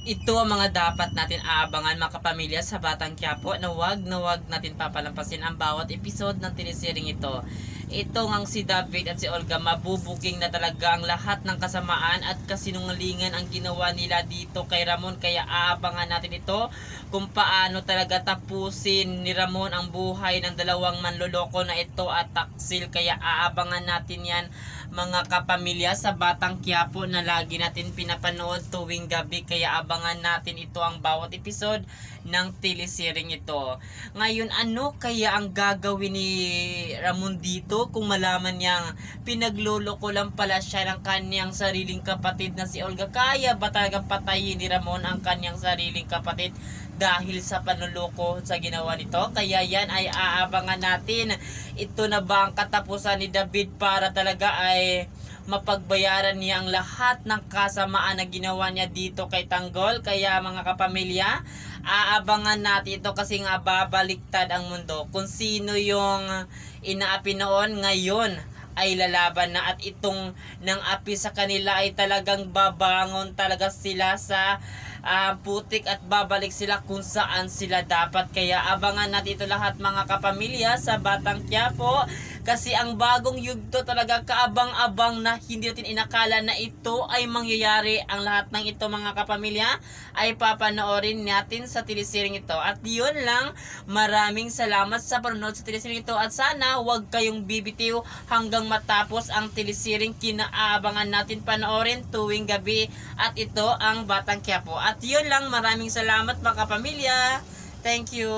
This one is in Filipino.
Ito ang mga dapat natin aabangan mga kapamilya sa Batang Quiapo na wag natin papalampasin ang bawat episode ng teleseryeng ito. Ito ngang si David at si Olga, mabubuging na talaga ang lahat ng kasamaan at kasinungalingan ang ginawa nila dito kay Ramon, kaya aabangan natin ito kung paano talaga tapusin ni Ramon ang buhay ng dalawang manloloko na ito at Taksil. Kaya aabangan natin yan mga kapamilya sa Batang Quiapo na lagi natin pinapanood tuwing gabi, kaya abangan natin ito ang bawat episode ng teleseryeng ito. Ngayon, ano kaya ang gagawin ni Ramon dito kung malaman niyang pinagloloko lang pala siya ng kanyang sariling kapatid na si Olga? Kaya ba talagang patayin ni Ramon ang kanyang sariling kapatid dahil sa panloloko sa ginawa nito? Kaya yan ay aabangan natin. Ito na ba ang katapusan ni David para talaga ay mapagbayaran niya ang lahat ng kasamaan na ginawa niya dito kay Tanggol? Kaya mga kapamilya, aabangan natin ito kasi nga babaliktad ang mundo. Kung sino yung inaapi noon, ngayon ay lalaban na, at itong nang api sa kanila ay talagang babangon talaga sila sa putik at babalik sila kung saan sila dapat. Kaya abangan natin ito lahat mga kapamilya sa Batang Quiapo, kasi ang bagong yugto talaga kaabang-abang na hindi natin inakala na ito ay mangyayari. Ang lahat ng ito mga kapamilya ay papanoorin natin sa teleseryeng ito. At yun lang, maraming salamat sa panonood sa teleseryeng ito at sana huwag kayong bibitiw hanggang matapos ang teleseryeng kinaabangan natin panoorin tuwing gabi, at ito ang Batang Quiapo. At yun lang, maraming salamat mga kapamilya. Thank you.